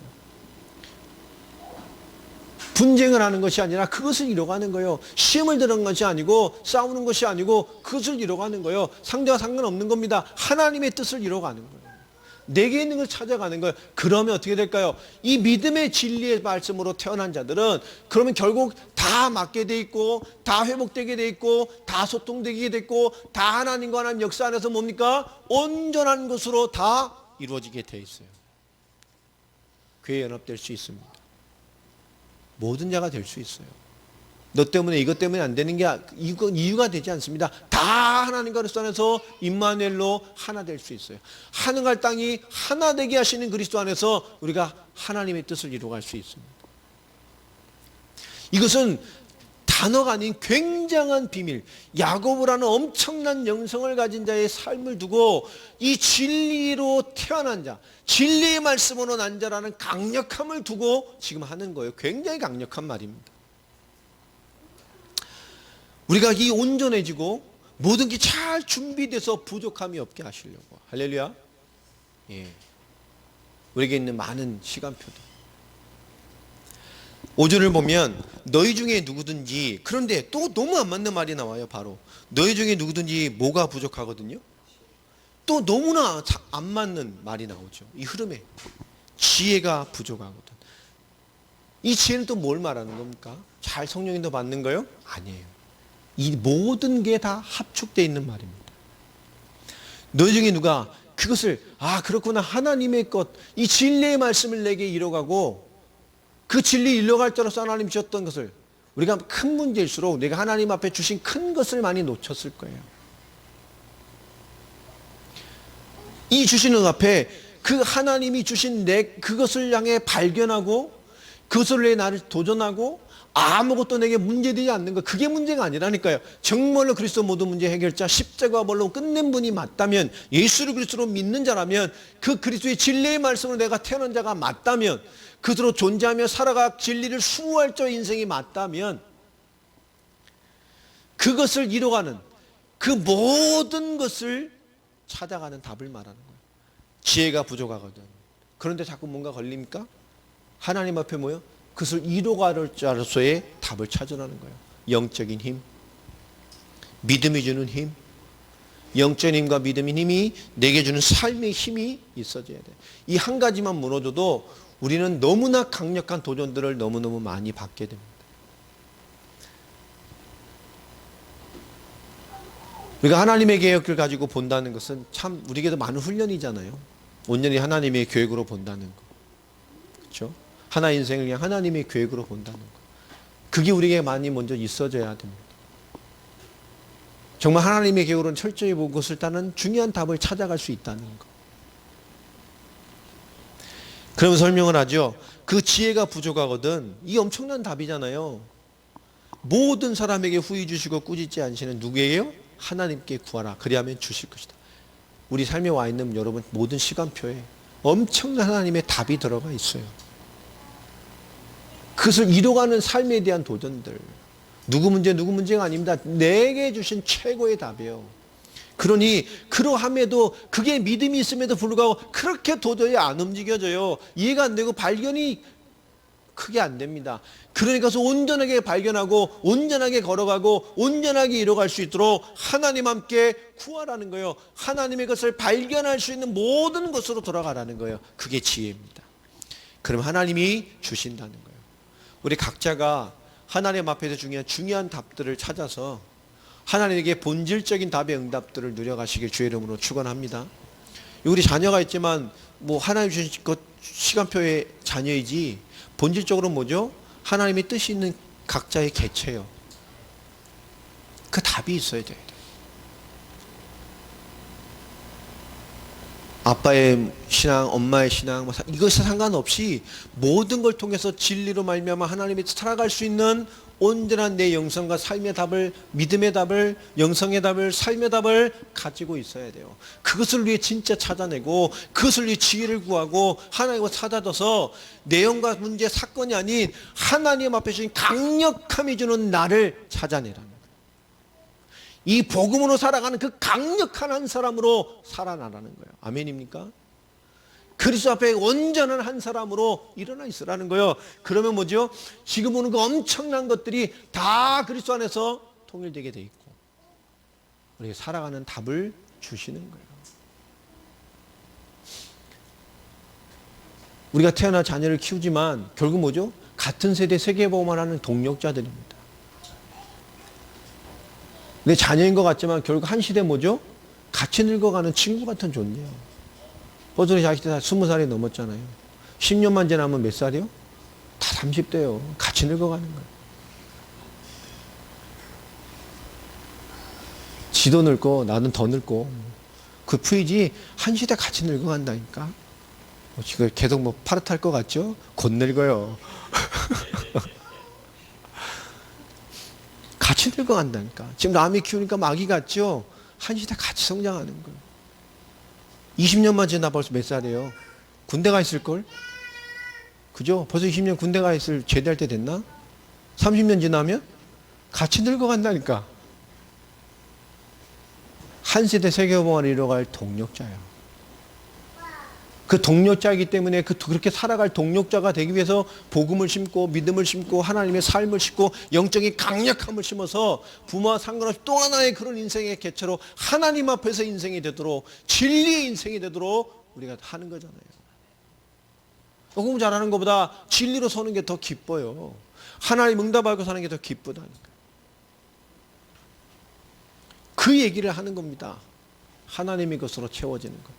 분쟁을 하는 것이 아니라 그것을 이뤄가는 거예요. 시험을 드는 것이 아니고 싸우는 것이 아니고 그것을 이뤄가는 거예요. 상대와 상관없는 겁니다. 하나님의 뜻을 이뤄가는 거예요. 내게 있는 걸 찾아가는 거예요. 그러면 어떻게 될까요? 이 믿음의 진리의 말씀으로 태어난 자들은 그러면 결국 다 맞게 돼 있고, 다 회복되게 돼 있고, 다 소통되게 돼 있고, 다 하나님과 하나님 역사 안에서 뭡니까? 온전한 것으로 다 이루어지게 돼 있어요. 교회 연합될 수 있습니다. 모든 자가 될 수 있어요. 너 때문에 이것 때문에 안 되는 게 이유가 되지 않습니다. 다 하나님과 그리스도 안에서 임마누엘로 하나 될 수 있어요. 하늘과 땅이 하나 되게 하시는 그리스도 안에서 우리가 하나님의 뜻을 이루어갈 수 있습니다. 이것은 단어가 아닌 굉장한 비밀, 야고보라는 엄청난 영성을 가진 자의 삶을 두고 이 진리로 태어난 자, 진리의 말씀으로 난 자라는 강력함을 두고 지금 하는 거예요. 굉장히 강력한 말입니다. 우리가 이 온전해지고 모든 게 잘 준비돼서 부족함이 없게 하시려고. 할렐루야. 예. 우리에게 있는 많은 시간표들. 5절을 보면 너희 중에 누구든지, 그런데 또 너무 안 맞는 말이 나와요. 바로 너희 중에 누구든지 뭐가 부족하거든요. 또 너무나 안 맞는 말이 나오죠. 이 흐름에 지혜가 부족하거든. 이 지혜는 또 뭘 말하는 겁니까? 잘 성령이 더 받는 거요? 아니에요. 이 모든 게 다 합축되어 있는 말입니다. 너희 중에 누가 그것을 그렇구나, 하나님의 것, 이 진리의 말씀을 내게 이뤄가고 그 진리 이뤄갈 때로서 하나님 주셨던 것을, 우리가 큰 문제일수록 내가 하나님 앞에 주신 큰 것을 많이 놓쳤을 거예요. 이 주시는 앞에 그 하나님이 주신 그것을 향해 발견하고 그것을 위해 나를 도전하고 아무것도 내게 문제되지 않는 거, 그게 문제가 아니라니까요. 정말로 그리스도 모든 문제 해결자, 십자가 벌로 끝낸 분이 맞다면, 예수를 그리스도로 믿는 자라면, 그 그리스도의 진리의 말씀으로 내가 태어난 자가 맞다면, 그대로 존재하며 살아가 진리를 수호할 자의 인생이 맞다면, 그것을 이뤄가는, 그 모든 것을 찾아가는 답을 말하는 거예요. 지혜가 부족하거든. 그런데 자꾸 뭔가 걸립니까? 하나님 앞에 뭐요? 그것을 이뤄갈 자로서의 답을 찾으라는 거예요. 영적인 힘, 믿음이 주는 힘, 영적인 힘과 믿음의 힘이 내게 주는 삶의 힘이 있어져야 돼. 이 한 가지만 무너져도 우리는 너무나 강력한 도전들을 너무너무 많이 받게 됩니다. 우리가 하나님의 계획을 가지고 본다는 것은 참 우리에게도 많은 훈련이잖아요. 온전히 하나님의 계획으로 본다는 거. 그렇죠? 하나 인생을 그냥 하나님의 계획으로 본다는 거. 그게 우리에게 많이 먼저 있어져야 됩니다. 정말 하나님의 계획으로는 철저히 보고 그것을 따는 중요한 답을 찾아갈 수 있다는 거. 그러면 설명을 하죠. 그 지혜가 부족하거든. 이 엄청난 답이잖아요. 모든 사람에게 후히 주시고 꾸짖지 않으시는 누구예요? 하나님께 구하라. 그리하면 주실 것이다. 우리 삶에 와 있는 여러분 모든 시간표에 엄청난 하나님의 답이 들어가 있어요. 그것을 이뤄가는 삶에 대한 도전들. 누구 문제가 아닙니다. 내게 주신 최고의 답이에요. 그러니 그러함에도 그게 믿음이 있음에도 불구하고 그렇게 도저히 안 움직여져요. 이해가 안 되고 발견이 크게 안 됩니다. 그러니까 온전하게 발견하고 온전하게 걸어가고 온전하게 이뤄갈 수 있도록 하나님 함께 구하라는 거예요. 하나님의 것을 발견할 수 있는 모든 것으로 돌아가라는 거예요. 그게 지혜입니다. 그럼 하나님이 주신다는 거예요. 우리 각자가 하나님 앞에서 중요한 답들을 찾아서 하나님에게 본질적인 답의 응답들을 누려가시길 주의 이름으로 축원합니다. 우리 자녀가 있지만 뭐 하나님 주신 것 시간표의 자녀이지 본질적으로 뭐죠? 하나님의 뜻이 있는 각자의 개체요. 그 답이 있어야 돼요. 아빠의 신앙, 엄마의 신앙, 이것에 상관없이 모든 걸 통해서 진리로 말미암아 하나님이 살아갈 수 있는 온전한 내 영성과 삶의 답을, 믿음의 답을, 영성의 답을, 삶의 답을 가지고 있어야 돼요. 그것을 위해 진짜 찾아내고 그것을 위해 지혜를 구하고 하나님과 찾아둬서 내용과 문제, 사건이 아닌 하나님 앞에 주신 강력함이 주는 나를 찾아내라는 거예요. 이 복음으로 살아가는 그 강력한 한 사람으로 살아나라는 거예요. 아멘입니까? 그리스도 앞에 온전한 한 사람으로 일어나 있으라는 거예요. 그러면 뭐죠? 지금 보는 그 엄청난 것들이 다 그리스도 안에서 통일되게 돼 있고 우리가 살아가는 답을 주시는 거예요. 우리가 태어나 자녀를 키우지만 결국 뭐죠? 같은 세대 세계보험을 하는 동력자들입니다. 내 자녀인 것 같지만 결국 한 시대 뭐죠? 같이 늙어가는 친구 같은 존재예요. 벌써 우리 자식들 다 20살이 넘었잖아요. 10년만 지나면 몇 살이요? 다 30대요. 같이 늙어가는 거예요. 지도 늙고 나는 더 늙고 그 풀이지 한 시대 같이 늙어간다니까. 지금 계속 뭐 파릇할 것 같죠? 곧 늙어요. 같이 늙어간다니까. 지금 남이 키우니까 막 아기 같죠? 한 시대 같이 성장하는 거예요. 20년만 지나 벌써 몇 살이에요? 군대 가 있을걸? 그죠? 벌써 20년 군대 가 있을 제대할 때 됐나? 30년 지나면 같이 늙어간다니까. 한 세대 세계보험을 이뤄갈 동력자예요. 그 동력자이기 때문에 그렇게 살아갈 동력자가 되기 위해서 복음을 심고 믿음을 심고 하나님의 삶을 심고 영적인 강력함을 심어서 부모와 상관없이 또 하나의 그런 인생의 개체로 하나님 앞에서 인생이 되도록 진리의 인생이 되도록 우리가 하는 거잖아요. 복음 잘하는 것보다 진리로 서는 게 더 기뻐요. 하나님 응답하고 사는 게 더 기쁘다니까. 그 얘기를 하는 겁니다. 하나님의 것으로 채워지는 것.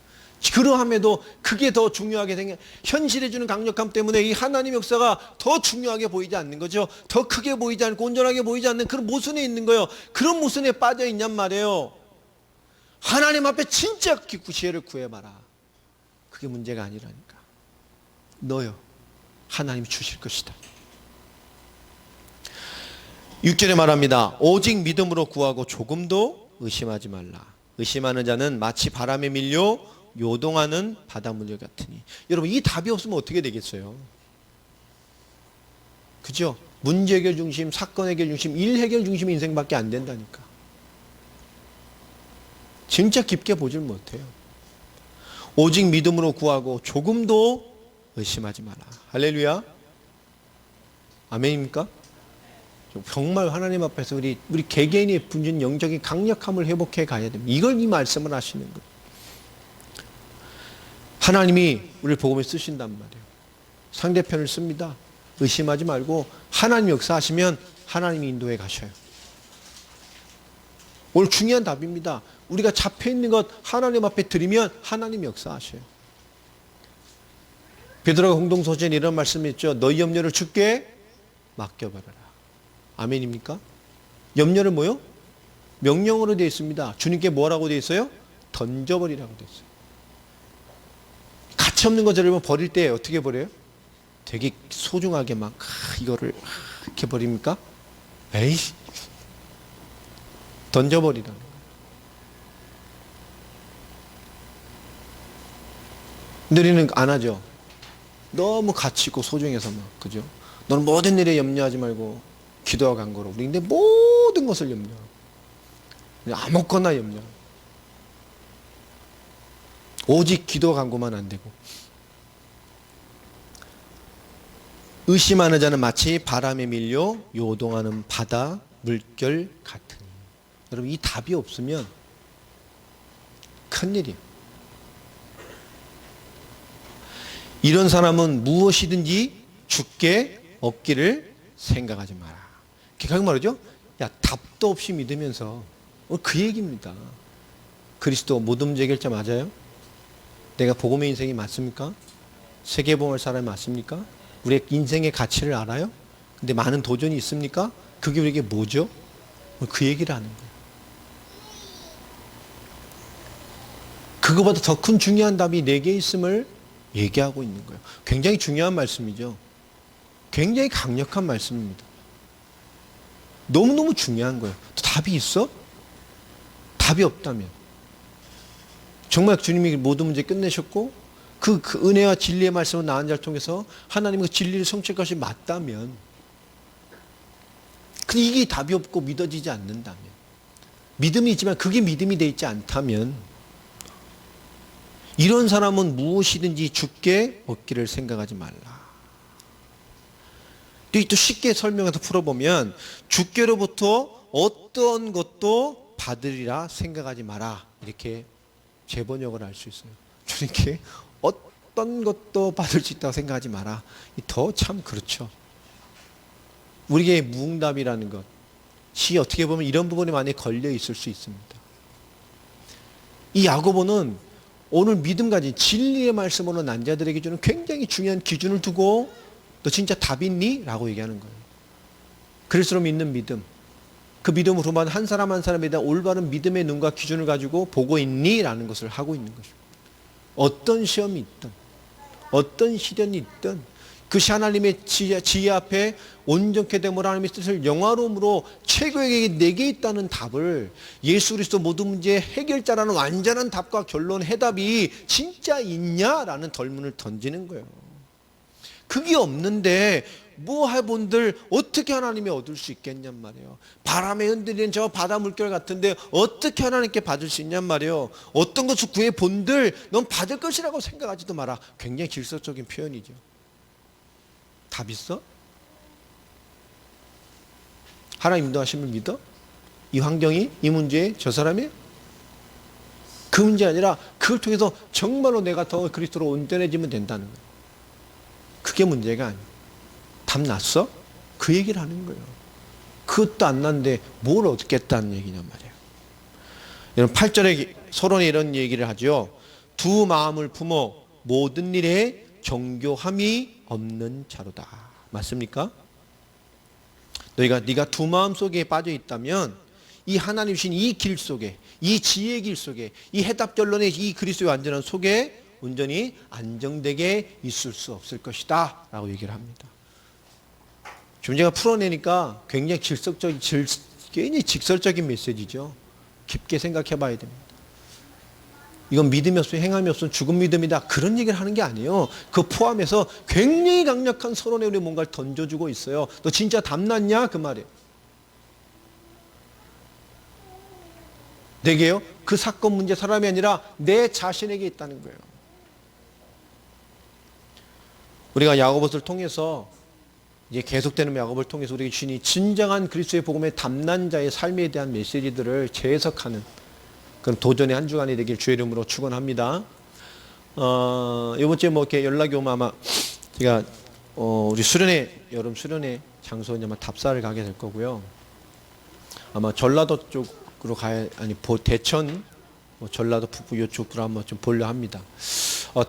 그러함에도 그게 더 중요하게 생겨 현실해 주는 강력함 때문에 이 하나님의 역사가 더 중요하게 보이지 않는 거죠. 더 크게 보이지 않고 온전하게 보이지 않는 그런 모순에 있는 거예요. 그런 모순에 빠져 있냔 말이에요. 하나님 앞에 진짜 지혜를 구해봐라. 그게 문제가 아니라니까. 너요. 하나님이 주실 것이다. 6절에 말합니다. 오직 믿음으로 구하고 조금도 의심하지 말라. 의심하는 자는 마치 바람에 밀려 요동하는 바닷물 같으니. 여러분, 이 답이 없으면 어떻게 되겠어요? 그죠? 문제 해결 중심, 사건 해결 중심, 일 해결 중심 인생밖에 안 된다니까. 진짜 깊게 보질 못해요. 오직 믿음으로 구하고 조금도 의심하지 마라. 할렐루야. 아멘입니까? 정말 하나님 앞에서 우리 개개인이 분진 영적인 강력함을 회복해 가야 됩니다. 이걸 이 말씀을 하시는 거예요. 하나님이 우리를 복음에 쓰신단 말이에요. 상대편을 씁니다. 의심하지 말고 하나님 역사하시면 하나님이 인도해 가셔요. 오늘 중요한 답입니다. 우리가 잡혀있는 것 하나님 앞에 드리면 하나님 역사하셔요. 베드로가 공동서신에 이런 말씀이 있죠. 너희 염려를 주께 맡겨버려라. 아멘입니까? 염려를 뭐요? 명령으로 되어 있습니다. 주님께 뭐라고 되어 있어요? 던져버리라고 되어 있어요. 가치 없는 것을 여러분 버릴 때 어떻게 버려요? 되게 소중하게 막 이거를 이렇게 버립니까? 에이, 던져버리라는 거예요. 우리는 안 하죠. 너무 가치 있고 소중해서 막, 그죠? 너는 모든 일에 염려하지 말고 기도와 간구로. 우리 근데 모든 것을 염려하고 아무거나 염려하고 오직 기도와 간구만 안 되고. 의심하는 자는 마치 바람에 밀려 요동하는 바다 물결 같으니. 여러분, 이 답이 없으면 큰일이에요. 이런 사람은 무엇이든지 주께 얻기를 생각하지 마라. 결국 말이죠. 야, 답도 없이 믿으면서 그 얘기입니다. 그리스도 모든 문제 해결자 맞아요? 내가 복음의 인생이 맞습니까? 세계복음을 할 사람이 맞습니까? 우리의 인생의 가치를 알아요? 근데 많은 도전이 있습니까? 그게 우리에게 뭐죠? 그 얘기를 하는 거예요. 그거보다 더 큰 중요한 답이 내게 있음을 얘기하고 있는 거예요. 굉장히 중요한 말씀이죠. 굉장히 강력한 말씀입니다. 너무너무 중요한 거예요. 답이 있어? 답이 없다면 정말 주님이 모든 문제 끝내셨고 그 은혜와 진리의 말씀을 나은 자를 통해서 하나님의 진리를 성취할 것이 맞다면, 근데 이게 답이 없고 믿어지지 않는다면, 믿음이 있지만 그게 믿음이 되어 있지 않다면, 이런 사람은 무엇이든지 주께 얻기를 생각하지 말라. 또 쉽게 설명해서 풀어보면 주께로부터 어떤 것도 받으리라 생각하지 마라. 이렇게 재번역을 할 수 있어요. 주님께 어떤 것도 받을 수 있다고 생각하지 마라. 더 참 그렇죠. 우리에게 무응답이라는 것이 어떻게 보면 이런 부분에 많이 걸려 있을 수 있습니다. 이 야고보는 오늘 믿음 가진 진리의 말씀으로 난 자들에게 주는 굉장히 중요한 기준을 두고 너 진짜 답 있니? 라고 얘기하는 거예요. 그리스도로 믿는 믿음, 그 믿음으로 한 사람 한 사람에 대한 올바른 믿음의 눈과 기준을 가지고 보고 있니? 라는 것을 하고 있는 것입니다. 어떤 시험이 있든 어떤 시련이 있든 그것이 하나님의 지혜 앞에 온전케 됨으로 하나님의 뜻을 영화로움으로 최고에게 내게 있다는 답을, 예수 그리스도 모든 문제의 해결자라는 완전한 답과 결론 해답이 진짜 있냐라는 덜문을 던지는 거예요. 그게 없는데 뭐 해본들 어떻게 하나님이 얻을 수 있겠냔 말이에요. 바람에 흔들리는 저 바다 물결 같은데 어떻게 하나님께 받을 수 있냔 말이에요. 어떤 것을 구해본들 넌 받을 것이라고 생각하지도 마라. 굉장히 질서적인 표현이죠. 답 있어? 하나님 인도하심을 믿어? 이 환경이, 이 문제에, 저 사람이? 그 문제 아니라 그걸 통해서 정말로 내가 더 그리스도로 온전해지면 된다는 거예요. 그게 문제가 아니에요. 답 났어? 그 얘기를 하는 거예요. 그것도 안 났는데 뭘 얻겠다는 얘기냔 말이에요. 여러분 8절에 서론에 이런 얘기를 하죠. 두 마음을 품어 모든 일에 정교함이 없는 자로다. 맞습니까? 네가 두 마음 속에 빠져 있다면 이 하나님 주신 이 길 속에, 이 지혜의 길 속에, 이 해답 결론의 이 그리스도의 완전한 속에 온전히 안정되게 있을 수 없을 것이다 라고 얘기를 합니다. 지금 제가 풀어내니까 굉장히 굉장히 직설적인 메시지죠. 깊게 생각해 봐야 됩니다. 이건 믿음이 없으면 행함이 없으면 죽은 믿음이다. 그런 얘기를 하는 게 아니에요. 그 포함해서 굉장히 강력한 서론에 우리 뭔가를 던져주고 있어요. 너 진짜 담났냐? 그 말이에요. 내게요? 그 사건 문제 사람이 아니라 내 자신에게 있다는 거예요. 우리가 야고보서를 통해서 이제 계속되는 야고보를 통해서 우리에게 주니 진정한 그리스도의 복음의 담난 자의 삶에 대한 메시지들을 재해석하는 그런 도전의 한 주간이 되길 주의 이름으로 축원합니다. 이번 주에 뭐 이렇게 연락이 오면 아마 제가 우리 여름 수련회 장소에 아마 답사를 가게 될 거고요. 아마 전라도 쪽으로 대천, 전라도 북부 이쪽으로 한번 좀 보려 합니다.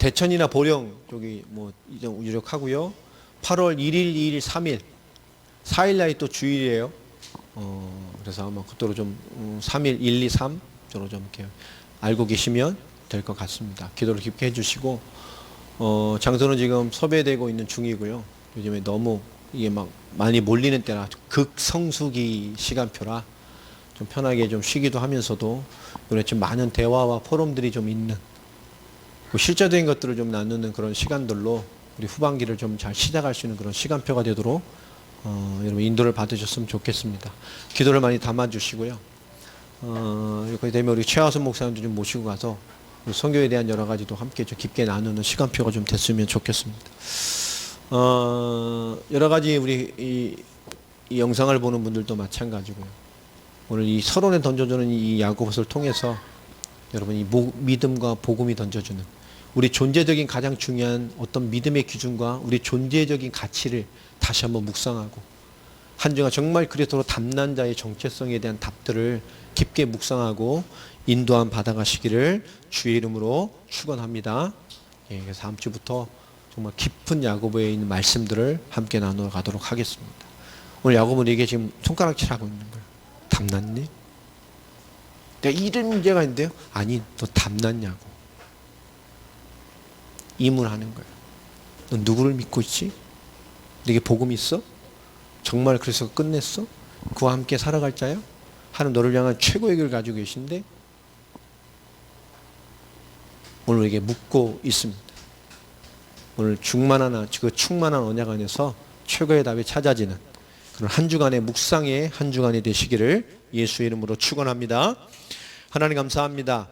대천이나 보령 쪽이 뭐 유력하고요. 8월 1일, 2일, 3일, 4일 날이 또 주일이에요. 그래서 아마 그때로 좀 3일, 1, 2, 3 좀 이렇게 알고 계시면 될 것 같습니다. 기도를 깊게 해주시고 장소는 지금 섭외되고 있는 중이고요. 요즘에 너무 이게 막 많이 몰리는 때라 극성수기 시간표라 좀 편하게 좀 쉬기도 하면서도 이번에 좀 많은 대화와 포럼들이 좀 있는 실제적인 것들을 좀 나누는 그런 시간들로 우리 후반기를 좀 잘 시작할 수 있는 그런 시간표가 되도록 여러분 인도를 받으셨으면 좋겠습니다. 기도를 많이 담아주시고요. 이렇게 되면 우리 최하순 목사님도 좀 모시고 가서 선교에 대한 여러 가지도 함께 좀 깊게 나누는 시간표가 좀 됐으면 좋겠습니다. 여러 가지 우리 이 영상을 보는 분들도 마찬가지고요. 오늘 이 서론에 던져주는 이 야고보서를 통해서 여러분 이 믿음과 복음이 던져주는 우리 존재적인 가장 중요한 어떤 믿음의 기준과 우리 존재적인 가치를 다시 한번 묵상하고 한 주간 정말 그리스도로 담난 자의 정체성에 대한 답들을 깊게 묵상하고 인도함 받아가시기를 주의 이름으로 축원합니다. 그래서 다음 주부터 정말 깊은 야고보에 있는 말씀들을 함께 나눠가도록 하겠습니다. 오늘 야고보는 이게 지금 손가락질하고 있는 거예요. 담났니? 내가 이런 문제가 있는데요. 아니, 너 담났냐고. 이문하는 거예요. 너 누구를 믿고 있지? 네게 복음 있어? 정말 그래서 끝냈어? 그와 함께 살아갈 자야? 하는 너를 향한 최고의 길을 가지고 계신데 오늘 우리에게 묻고 있습니다. 오늘 그 충만한 언약 안에서 최고의 답이 찾아지는 그런 한 주간의 묵상의 한 주간이 되시기를 예수의 이름으로 축원합니다. 하나님 감사합니다.